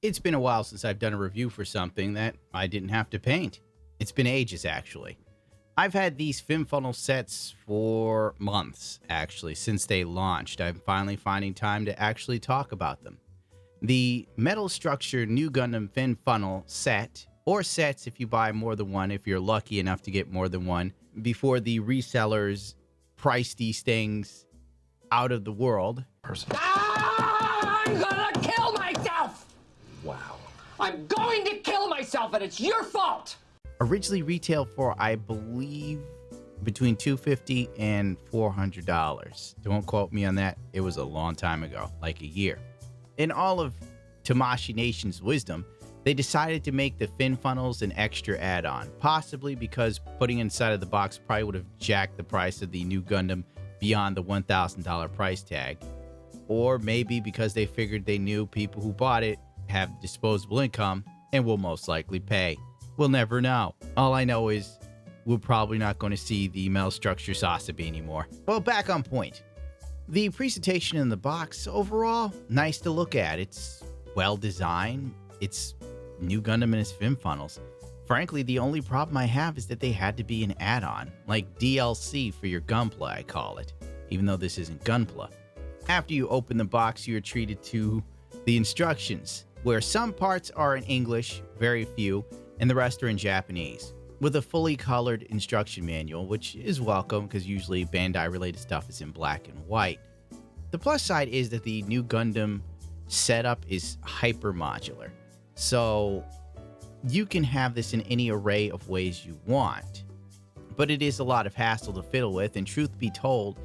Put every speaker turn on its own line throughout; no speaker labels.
It's been a while since I've done a review for something that I didn't have to paint. It's been ages, actually. I've had these fin funnel sets for months, actually, since they launched. I'm finally finding time to actually talk about them. The metal structure New Gundam fin funnel set, or sets if you buy more than one, if you're lucky enough to get more than one, before the resellers price these things out of the world.
I'm gonna kill myself!
Wow.
I'm going to kill myself, and it's your fault!
Originally retailed for, I believe, between $250 and $400. Don't quote me on that. It was a long time ago, like a year. In all of Tamashii Nation's wisdom, they decided to make the fin funnels an extra add-on, possibly because putting inside of the box probably would have jacked the price of the New Gundam beyond the $1,000 price tag. Or maybe because they figured they knew people who bought it have disposable income and will most likely pay. We'll never know. All I know is we're probably not going to see the metal structure Sasabi anymore. Well, back on point. The presentation in the box, overall, nice to look at. It's well designed. It's New Gundam and its fin funnels. Frankly, the only problem I have is that they had to be an add-on, like DLC for your Gunpla, I call it, even though this isn't Gunpla. After you open the box, you are treated to the instructions, where some parts are in English, very few, and the rest are in Japanese, with a fully colored instruction manual, which is welcome because usually Bandai-related stuff is in black and white. The plus side is that the New Gundam setup is hyper-modular, so you can have this in any array of ways you want, but it is a lot of hassle to fiddle with, and truth be told,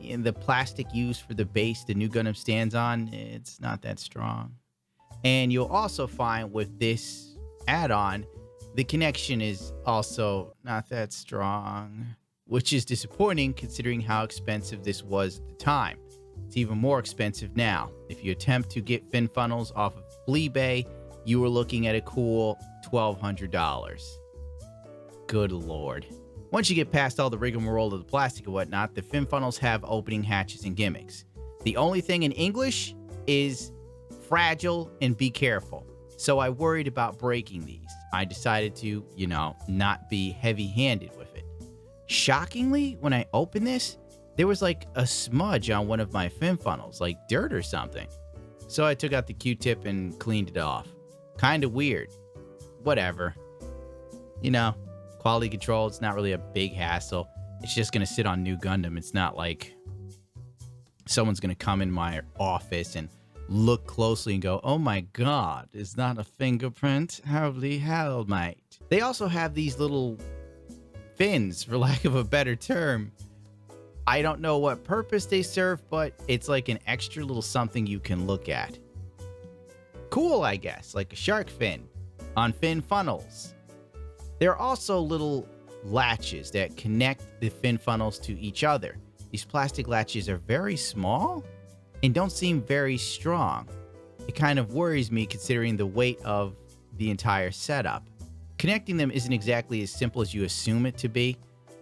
in the plastic used for the base the New Gundam stands on, it's not that strong. And you'll also find with this add-on, the connection is also not that strong, which is disappointing considering how expensive this was at the time. It's even more expensive now. If you attempt to get fin funnels off of eBay, you are looking at a cool $1,200. Good lord. Once you get past all the rigmarole of the plastic and whatnot, the fin funnels have opening hatches and gimmicks. The only thing in English is fragile and be careful. So I worried about breaking these. I decided to, not be heavy-handed with it. Shockingly, when I opened this, there was like a smudge on one of my fin funnels, like dirt or something. So I took out the Q-tip and cleaned it off. Kind of weird. Whatever. Quality control, it's not really a big hassle. It's just going to sit on New Gundam. It's not like someone's going to come in my office and look closely and go, oh my god, is that a fingerprint? Holy hell, mate. They also have these little fins, for lack of a better term. I don't know what purpose they serve, but it's like an extra little something you can look at. Cool, I guess, like a shark fin on fin funnels. There are also little latches that connect the fin funnels to each other. These plastic latches are very small and don't seem very strong. It kind of worries me considering the weight of the entire setup. Connecting them isn't exactly as simple as you assume it to be.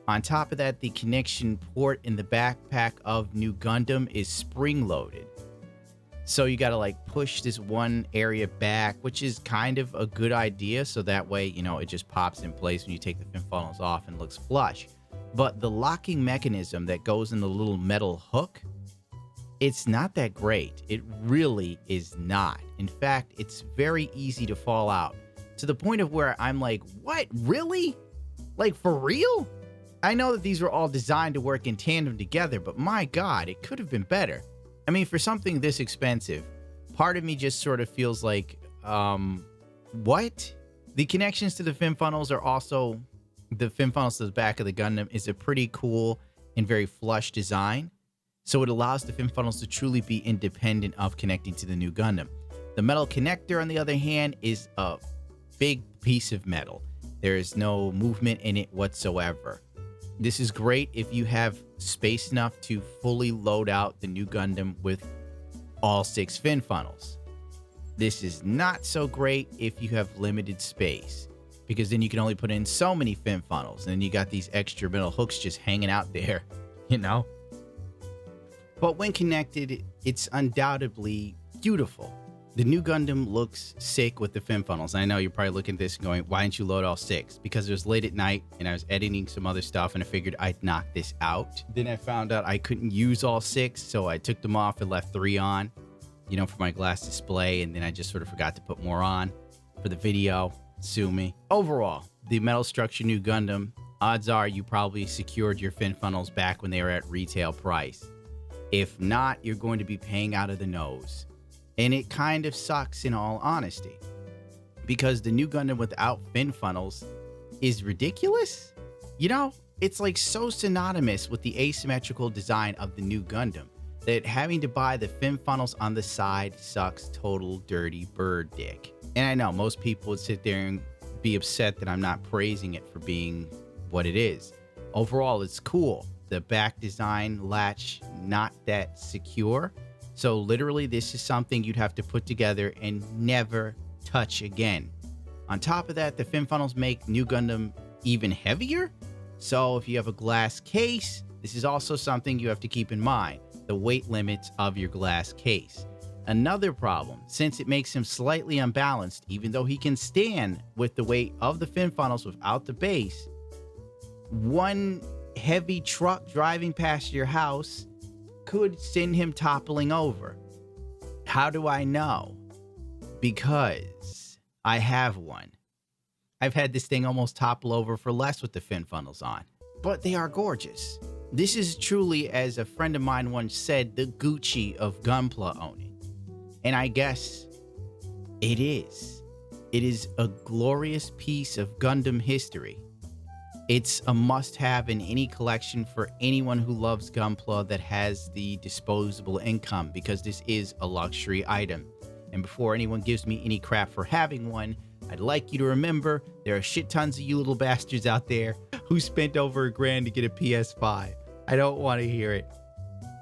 On top of that, the connection port in the backpack of New Gundam is spring-loaded. So you gotta push this one area back, which is kind of a good idea. So that way, it just pops in place when you take the fin funnels off and looks flush. But the locking mechanism that goes in the little metal hook, it's not that great. It really is not. In fact, it's very easy to fall out. To the point of where I'm like, what? Really? Like, for real? I know that these were all designed to work in tandem together, but my god, it could have been better. I mean, for something this expensive, part of me just sort of feels like, what? The connections to the fin funnels are also, the fin funnels to the back of the Gundam is a pretty cool and very flush design. So it allows the fin funnels to truly be independent of connecting to the New Gundam. The metal connector, on the other hand, is a big piece of metal. There is no movement in it whatsoever. This is great if you have space enough to fully load out the New Gundam with all 6 fin funnels. This is not so great if you have limited space, because then you can only put in so many fin funnels, and then you got these extra metal hooks just hanging out there, But when connected, it's undoubtedly beautiful. The new Gundam looks sick with the fin funnels. I know you're probably looking at this and going, why didn't you load all 6? Because it was late at night and I was editing some other stuff and I figured I'd knock this out. Then I found out I couldn't use all 6, so I took them off and left 3 on, you know, for my glass display, and then I just sort of forgot to put more on for the video. Sue me. Overall, the metal structure new Gundam, odds are you probably secured your fin funnels back when they were at retail price. If not, you're going to be paying out of the nose. And it kind of sucks in all honesty, because the new Gundam without fin funnels is ridiculous. You know, it's like so synonymous with the asymmetrical design of the new Gundam that having to buy the fin funnels on the side sucks total dirty bird dick. And I know most people would sit there and be upset that I'm not praising it for being what it is. Overall, it's cool. The back design latch, not that secure. So literally, this is something you'd have to put together and never touch again. On top of that, the fin funnels make new Gundam even heavier. So if you have a glass case, this is also something you have to keep in mind, the weight limits of your glass case. Another problem, since it makes him slightly unbalanced, even though he can stand with the weight of the fin funnels without the base, one heavy truck driving past your house could send him toppling over. How do I know? Because I have one. I've had this thing almost topple over for less with the fin funnels on, but they are gorgeous. This is truly, as a friend of mine once said, the Gucci of Gunpla owning. And I guess it is. It is a glorious piece of Gundam history. It's a must-have in any collection for anyone who loves Gunpla that has the disposable income, because this is a luxury item. And before anyone gives me any crap for having one, I'd like you to remember there are shit tons of you little bastards out there who spent over $1,000 to get a PS5. I don't want to hear it.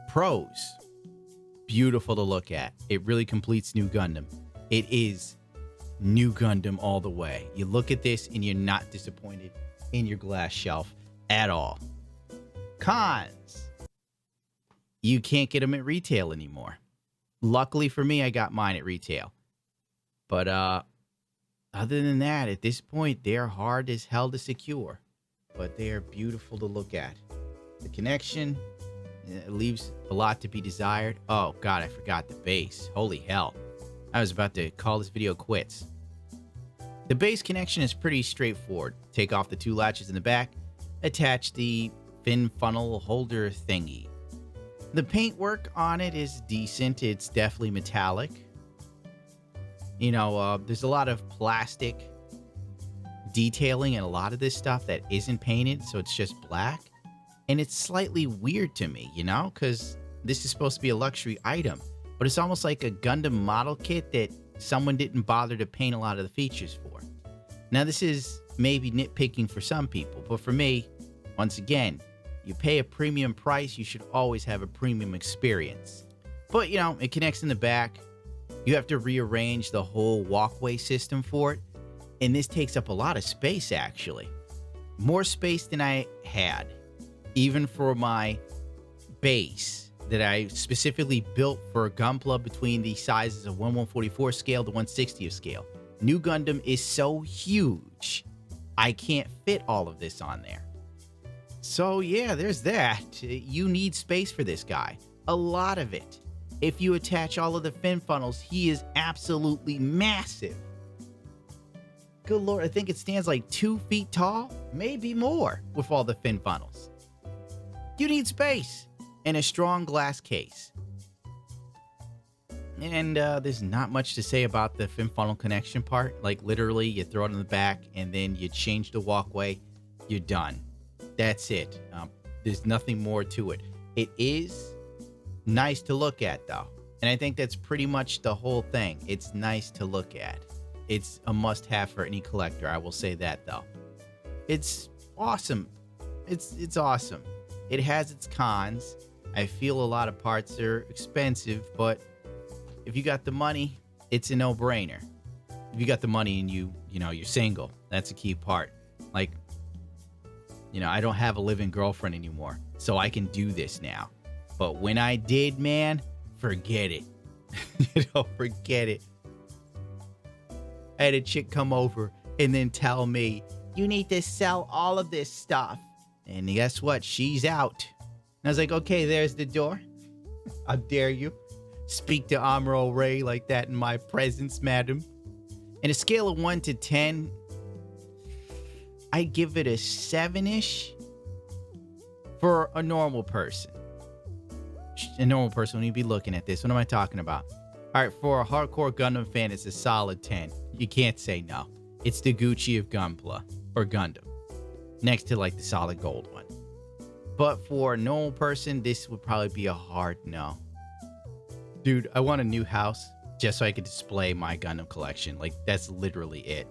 Pros. Beautiful to look at. It really completes new Gundam. It is new Gundam all the way. You look at this and you're not disappointed in your glass shelf at all. Cons. You can't get them at retail anymore. Luckily for me, I got mine at retail. But other than that, at this point, they're hard as hell to secure. But they are beautiful to look at. The connection, it leaves a lot to be desired. Oh, God, I forgot the base. Holy hell. I was about to call this video quits. The base connection is pretty straightforward. Take off the 2 latches in the back, attach the fin funnel holder thingy. The paintwork on it is decent. It's definitely metallic. You know, there's a lot of plastic detailing and a lot of this stuff that isn't painted, so it's just black. And it's slightly weird to me, you know, because this is supposed to be a luxury item, but it's almost like a Gundam model kit that someone didn't bother to paint a lot of the features for. Now, this is maybe nitpicking for some people, but for me, once again, you pay a premium price, you should always have a premium experience. But, you know, it connects in the back. You have to rearrange the whole walkway system for it, and this takes up a lot of space, actually. More space than I had, even for my base that I specifically built for a Gunpla between the sizes of 1/144 scale to 1/60 scale. New Gundam is so huge, I can't fit all of this on there. So yeah, there's that. You need space for this guy. A lot of it. If you attach all of the fin funnels, he is absolutely massive. Good Lord, I think it stands like 2 feet tall, maybe more with all the fin funnels. You need space and a strong glass case. And there's not much to say about the fin funnel connection part. Like literally, you throw it in the back and then you change the walkway. You're done. That's it. There's nothing more to it. It is nice to look at, though. And I think that's pretty much the whole thing. It's nice to look at. It's a must-have for any collector. I will say that, though. It's awesome. It's awesome. It has its cons. I feel a lot of parts are expensive, but if you got the money, it's a no-brainer. If you got the money and you're single, that's a key part. Like, I don't have a living girlfriend anymore, so I can do this now. But when I did, man, forget it. Forget it. I had a chick come over and then tell me, you need to sell all of this stuff. And guess what? She's out. And I was like, okay, there's the door. How dare you speak to Amuro Ray like that in my presence, madam? In a scale of 1 to 10, I give it a 7-ish for a normal person. A normal person, when you be looking at this, what am I talking about? All right, for a hardcore Gundam fan, it's a solid 10. You can't say no. It's the Gucci of Gunpla, or Gundam, next to like the solid gold one. But for a normal person, this would probably be a hard no. Dude, I want a new house just so I could display my Gundam collection. Like, that's literally it.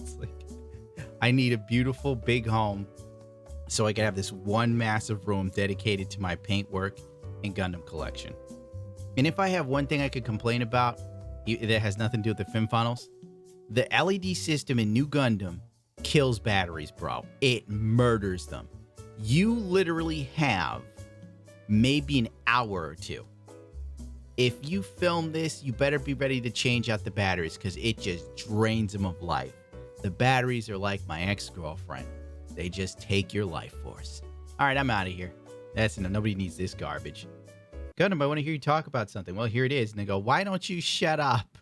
It's like, I need a beautiful big home so I can have this one massive room dedicated to my paintwork and Gundam collection. And if I have one thing I could complain about that has nothing to do with the fin funnels, the LED system in New Gundam kills batteries, bro. It murders them. You literally have maybe an hour or two. If you film this, you better be ready to change out the batteries because it just drains them of life. The batteries are like my ex-girlfriend. They just take your life force. All right, I'm out of here. That's enough. Nobody needs this garbage. Gundam, I want to hear you talk about something. Well, here it is. And they go, why don't you shut up?